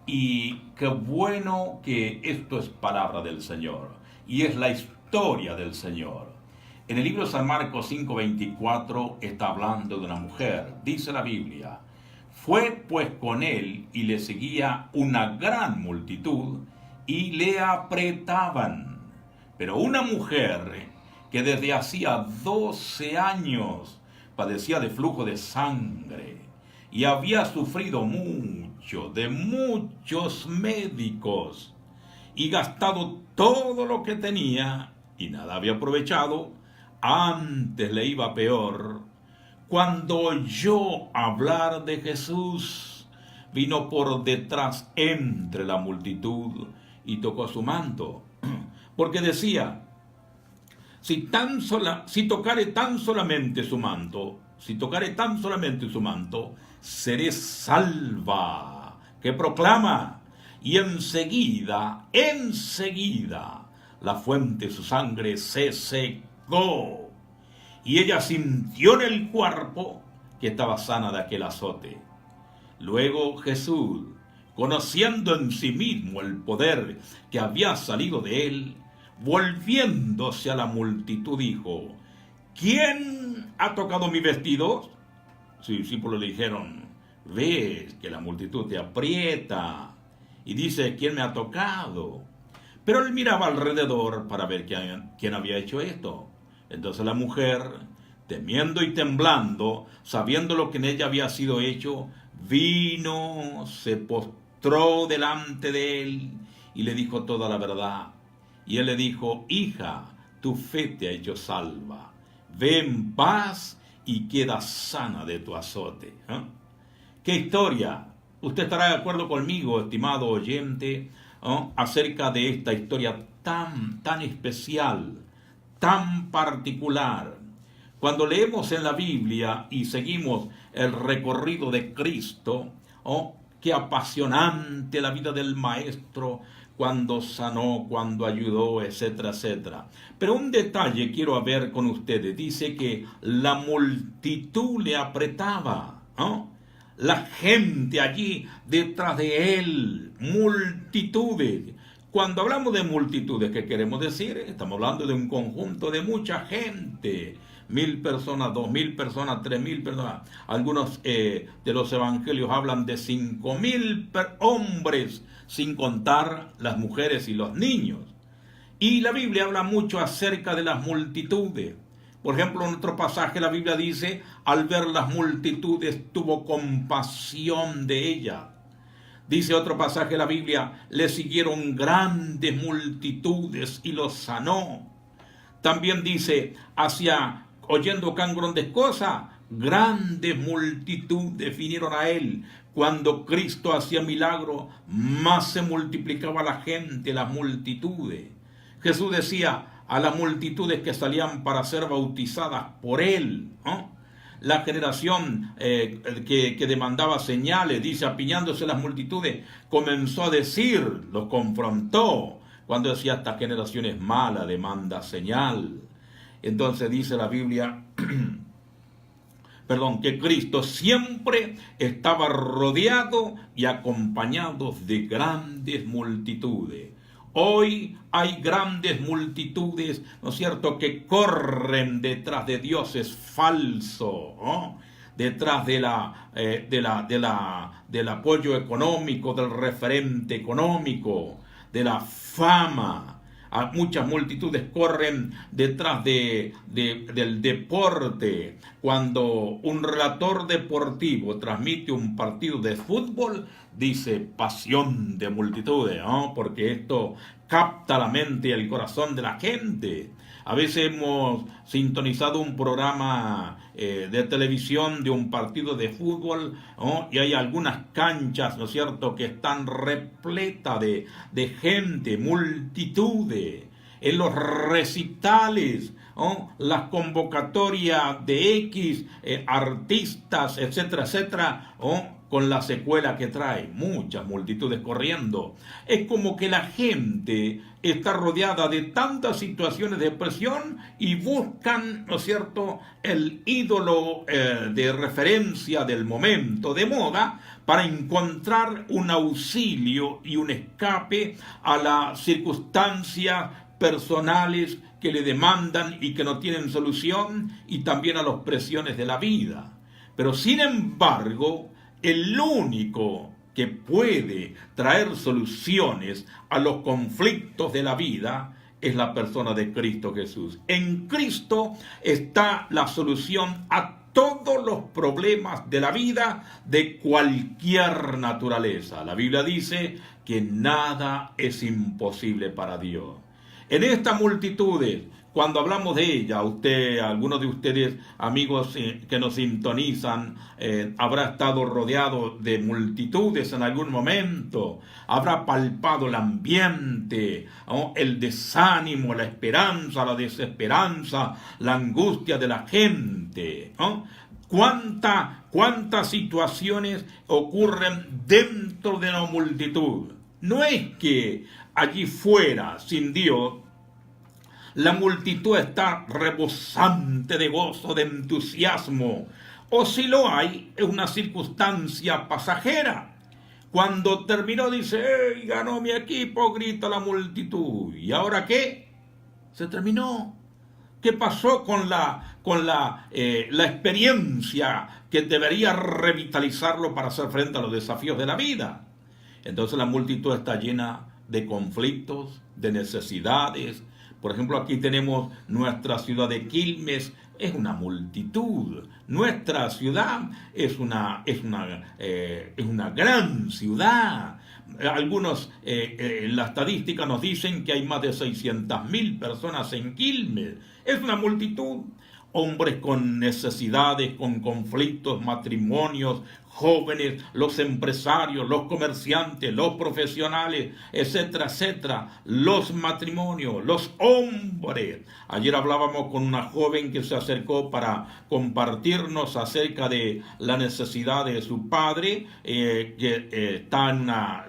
Y qué bueno que esto es palabra del Señor y es la historia del Señor. En el libro de San Marcos 5:24 está hablando de una mujer. Dice la Biblia: fue pues con él y le seguía una gran multitud y le apretaban. Pero una mujer que desde hacía 12 años padecía de flujo de sangre y había sufrido mucho de muchos médicos y gastado todo lo que tenía y nada había aprovechado, antes le iba peor. Cuando oyó hablar de Jesús, vino por detrás entre la multitud y tocó su manto, porque decía: si tocare tan solamente su manto, seré salva. Que proclama: y enseguida, la fuente de su sangre se secó. Y ella sintió en el cuerpo que estaba sana de aquel azote. Luego Jesús, conociendo en sí mismo el poder que había salido de él, volviéndose a la multitud, dijo: ¿quién ha tocado mis vestidos? Sus discípulos le dijeron: ves que la multitud te aprieta y dice: ¿quién me ha tocado? Pero él miraba alrededor para ver quién había hecho esto. Entonces la mujer, temiendo y temblando, sabiendo lo que en ella había sido hecho, vino, se postró delante de él y le dijo toda la verdad. Y él le dijo: hija, tu fe te ha hecho salva. Ve en paz y queda sana de tu azote. ¿Qué historia? Usted estará de acuerdo conmigo, estimado oyente, acerca de esta historia tan especial, tan particular. Cuando leemos en la Biblia y seguimos el recorrido de Cristo, qué apasionante la vida del Maestro, cuando sanó, cuando ayudó, etcétera, etcétera. Pero un detalle quiero ver con ustedes. Dice que la multitud le apretaba, la gente allí detrás de él, multitudes. Cuando hablamos de multitudes, ¿qué queremos decir? Estamos hablando de un conjunto de mucha gente. 1,000 personas, 2,000 personas, 3,000 personas. Algunos de los evangelios hablan de 5,000 hombres, sin contar las mujeres y los niños. Y la Biblia habla mucho acerca de las multitudes. Por ejemplo, en otro pasaje la Biblia dice: al ver las multitudes tuvo compasión de ellas. Dice otro pasaje de la Biblia: le siguieron grandes multitudes y los sanó. También dice: oyendo tan grandes cosas, grandes multitudes vinieron a él. Cuando Cristo hacía milagros, más se multiplicaba la gente, las multitudes. Jesús decía a las multitudes que salían para ser bautizadas por él, la generación que demandaba señales, dice, apiñándose las multitudes, comenzó a decir, los confrontó, cuando decía: esta generación es mala, demanda señal. Entonces dice la Biblia, que Cristo siempre estaba rodeado y acompañado de grandes multitudes. Hoy hay grandes multitudes, ¿no es cierto?, que corren detrás de dioses falsos, detrás del apoyo económico, del referente económico, de la fama. Muchas multitudes corren detrás del deporte. Cuando un relator deportivo transmite un partido de fútbol, dice: pasión de multitudes, porque esto capta la mente y el corazón de la gente. A veces hemos sintonizado un programa de televisión de un partido de fútbol, y hay algunas canchas, ¿no es cierto?, que están repletas de gente, multitudes. En los recitales ¿no? Las convocatorias de X artistas, etcétera, etcétera, ¿no? Con la secuela que trae, muchas multitudes corriendo. Es como que la gente está rodeada de tantas situaciones de presión y buscan, ¿no es cierto?, el ídolo de referencia del momento, de moda, para encontrar un auxilio y un escape a las circunstancias personales que le demandan y que no tienen solución, y también a las presiones de la vida. Pero sin embargo, el único que puede traer soluciones a los conflictos de la vida es la persona de Cristo Jesús. En Cristo está la solución a todos los problemas de la vida de cualquier naturaleza. La Biblia dice que nada es imposible para Dios. En esta multitud, cuando hablamos de ella, algunos de ustedes, amigos que nos sintonizan, habrá estado rodeado de multitudes en algún momento, habrá palpado el ambiente, ¿no?, el desánimo, la esperanza, la desesperanza, la angustia de la gente, ¿no? ¿Cuántas situaciones ocurren dentro de la multitud? No es que allí fuera, sin Dios, la multitud está rebosante de gozo, de entusiasmo, o si lo hay, es una circunstancia pasajera. Cuando terminó dice, ¡hey, ganó mi equipo!, grita la multitud. ¿Y ahora qué? Se terminó. ¿Qué pasó con la experiencia que debería revitalizarlo para hacer frente a los desafíos de la vida? Entonces la multitud está llena de conflictos, de necesidades. Por ejemplo, aquí tenemos nuestra ciudad de Quilmes, es una multitud. Nuestra ciudad es una gran ciudad. Algunos en la estadística nos dicen que hay más de 600.000 personas en Quilmes. Es una multitud. Hombres con necesidades, con conflictos, matrimonios, jóvenes, los empresarios, los comerciantes, los profesionales, etcétera, etcétera, los matrimonios, los hombres. Ayer hablábamos con una joven que se acercó para compartirnos acerca de la necesidad de su padre, que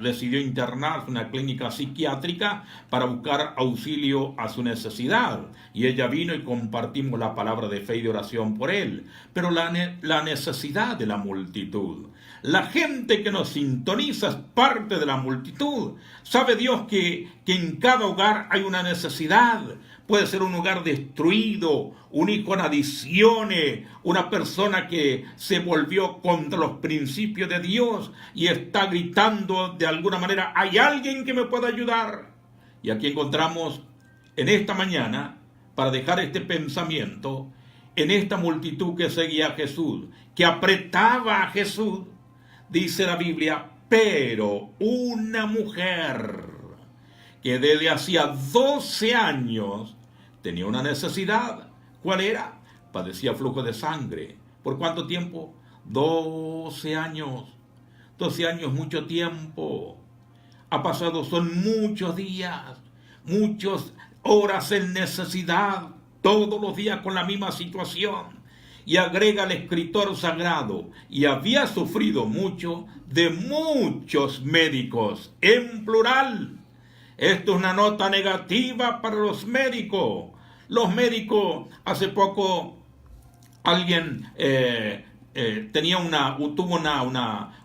decidió internarse en una clínica psiquiátrica para buscar auxilio a su necesidad. Y ella vino y compartimos la palabra de fe y de oración por él. Pero la necesidad de la multitud. La gente que nos sintoniza es parte de la multitud. Sabe Dios que en cada hogar hay una necesidad. Puede ser un hogar destruido, un hijo en adicciones, una persona que se volvió contra los principios de Dios y está gritando de alguna manera, hay alguien que me pueda ayudar. Y aquí encontramos en esta mañana, para dejar este pensamiento, en esta multitud que seguía a Jesús, que apretaba a Jesús, dice la Biblia, pero una mujer que desde hacía 12 años tenía una necesidad. ¿Cuál era? Padecía flujo de sangre. ¿Por cuánto tiempo? 12 años. 12 años, mucho tiempo. Ha pasado, son muchos días, muchas horas en necesidad, todos los días con la misma situación. Y agrega el escritor sagrado, y había sufrido mucho de muchos médicos, en plural. Esto es una nota negativa para los médicos. Los médicos, hace poco alguien tuvo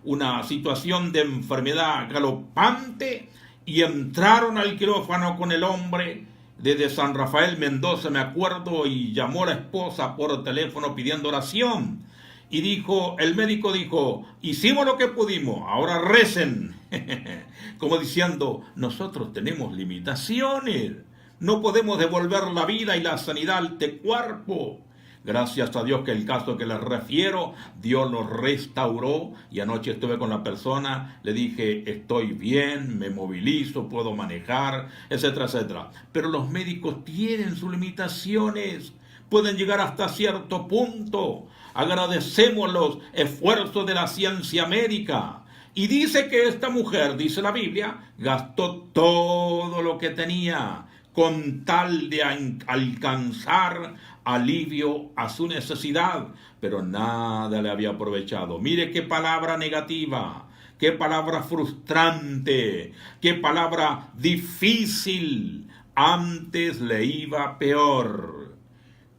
una situación de enfermedad galopante y entraron al quirófano con el hombre desde San Rafael, Mendoza, me acuerdo, y llamó a la esposa por teléfono pidiendo oración. Y el médico dijo, hicimos lo que pudimos, ahora recen. Como diciendo, nosotros tenemos limitaciones, no podemos devolver la vida y la sanidad a este cuerpo. Gracias a Dios que el caso que les refiero, Dios lo restauró, y anoche estuve con la persona, le dije, estoy bien, me movilizo, puedo manejar, etcétera, etcétera. Pero los médicos tienen sus limitaciones, pueden llegar hasta cierto punto. Agradecemos los esfuerzos de la ciencia médica. Y dice que esta mujer, dice la Biblia, gastó todo lo que tenía. con tal de alcanzar alivio a su necesidad, pero nada le había aprovechado. Mire qué palabra negativa, qué palabra frustrante, qué palabra difícil. Antes le iba peor.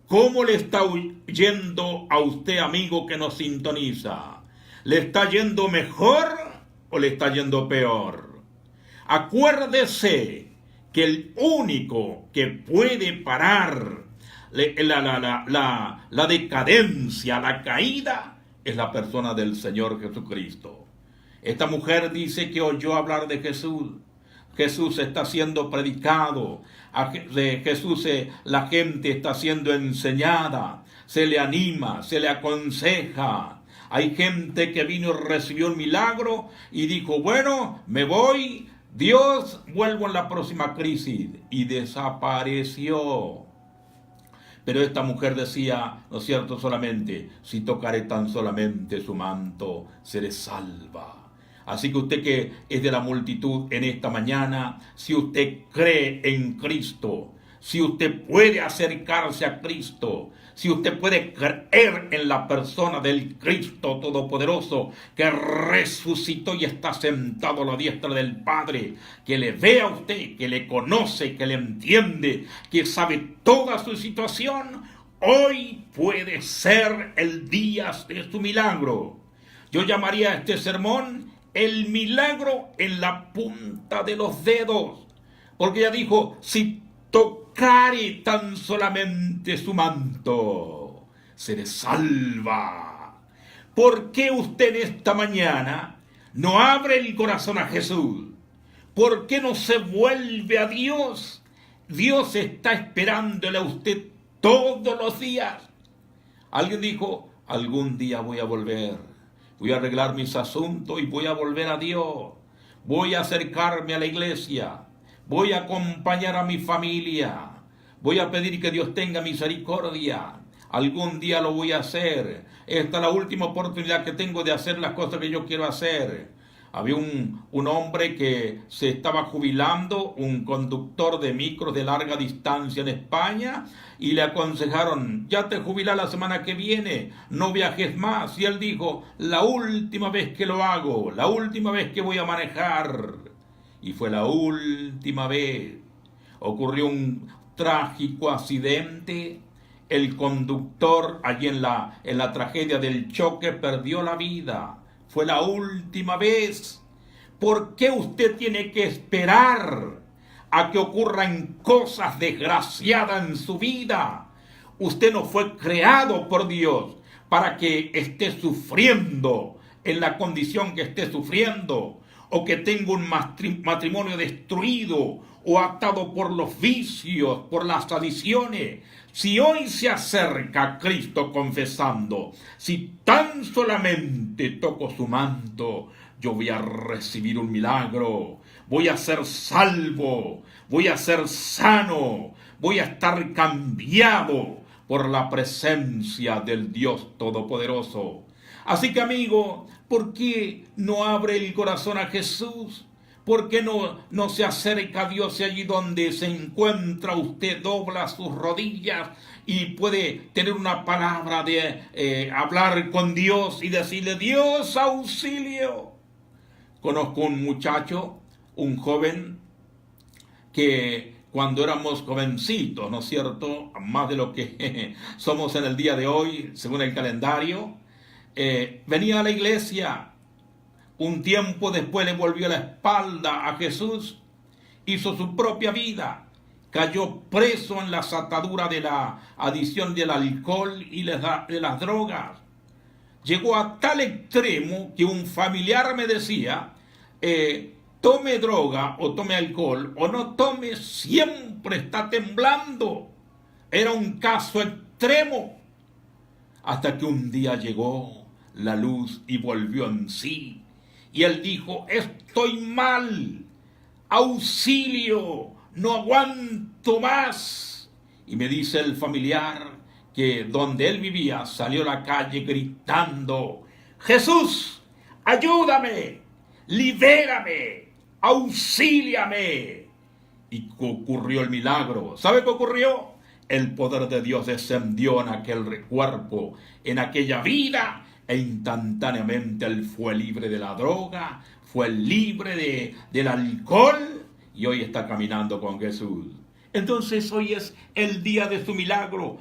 ¿Cómo le está yendo a usted, amigo que nos sintoniza? ¿Le está yendo mejor o le está yendo peor? Acuérdese que el único que puede parar la decadencia, la caída, es la persona del Señor Jesucristo. Esta mujer dice que oyó hablar de Jesús. Jesús está siendo predicado, de Jesús la gente está siendo enseñada, se le anima, se le aconseja. Hay gente que vino y recibió un milagro y dijo, bueno, me voy, Dios, vuelvo en la próxima crisis, y desapareció. Pero esta mujer decía, ¿no es cierto? Solamente, si tocaré tan solamente su manto, seré salva. Así que usted que es de la multitud en esta mañana, si usted cree en Cristo, si usted puede acercarse a Cristo, si usted puede creer en la persona del Cristo Todopoderoso que resucitó y está sentado a la diestra del Padre, que le ve a usted, que le conoce, que le entiende, que sabe toda su situación, hoy puede ser el día de su milagro. Yo llamaría a este sermón el milagro en la punta de los dedos, porque ella dijo, si tocare tan solamente su manto, seré salva. ¿Por qué usted en esta mañana no abre el corazón a Jesús? ¿Por qué no se vuelve a Dios? Dios está esperándole a usted todos los días. Alguien dijo, algún día voy a volver. Voy a arreglar mis asuntos y voy a volver a Dios. Voy a acercarme a la iglesia. Voy a acompañar a mi familia. Voy a pedir que Dios tenga misericordia. Algún día lo voy a hacer. Esta es la última oportunidad que tengo de hacer las cosas que yo quiero hacer. Había un hombre que se estaba jubilando, un conductor de micros de larga distancia en España, y le aconsejaron, ya te jubilas la semana que viene, no viajes más. Y él dijo, la última vez que lo hago, la última vez que voy a manejar. Y fue la última vez. Ocurrió un trágico accidente. El conductor, allí en la tragedia del choque, perdió la vida. Fue la última vez. ¿Por qué usted tiene que esperar a que ocurran cosas desgraciadas en su vida? Usted no fue creado por Dios para que esté sufriendo en la condición que esté sufriendo, o que tenga un matrimonio destruido o atado por los vicios, por las adicciones. Si hoy se acerca a Cristo confesando, si tan solamente toco su manto, yo voy a recibir un milagro, voy a ser salvo, voy a ser sano, voy a estar cambiado por la presencia del Dios Todopoderoso. Así que, amigo, ¿por qué no abre el corazón a Jesús? ¿Por qué no se acerca a Dios y allí donde se encuentra usted dobla sus rodillas y puede tener una palabra de hablar con Dios y decirle, Dios, auxilio? Conozco un muchacho, un joven, que cuando éramos jovencitos, ¿no es cierto?, más de lo que somos en el día de hoy, según el calendario, venía a la iglesia. Un tiempo después le volvió la espalda a Jesús, hizo su propia vida, cayó preso en las ataduras de la adicción del alcohol y de las drogas. Llegó a tal extremo que un familiar me decía, tome droga o tome alcohol o no tome, siempre está temblando. Era un caso extremo. Hasta que un día llegó la luz y volvió en sí. Y él dijo, estoy mal, auxilio, no aguanto más. Y me dice el familiar que donde él vivía salió a la calle gritando, Jesús, ayúdame, libérame, auxíliame. Y ocurrió el milagro. ¿Sabe qué ocurrió? El poder de Dios descendió en aquel cuerpo, en aquella vida, e instantáneamente él fue libre de la droga, fue libre del alcohol, y hoy está caminando con Jesús. Entonces hoy es el día de su milagro.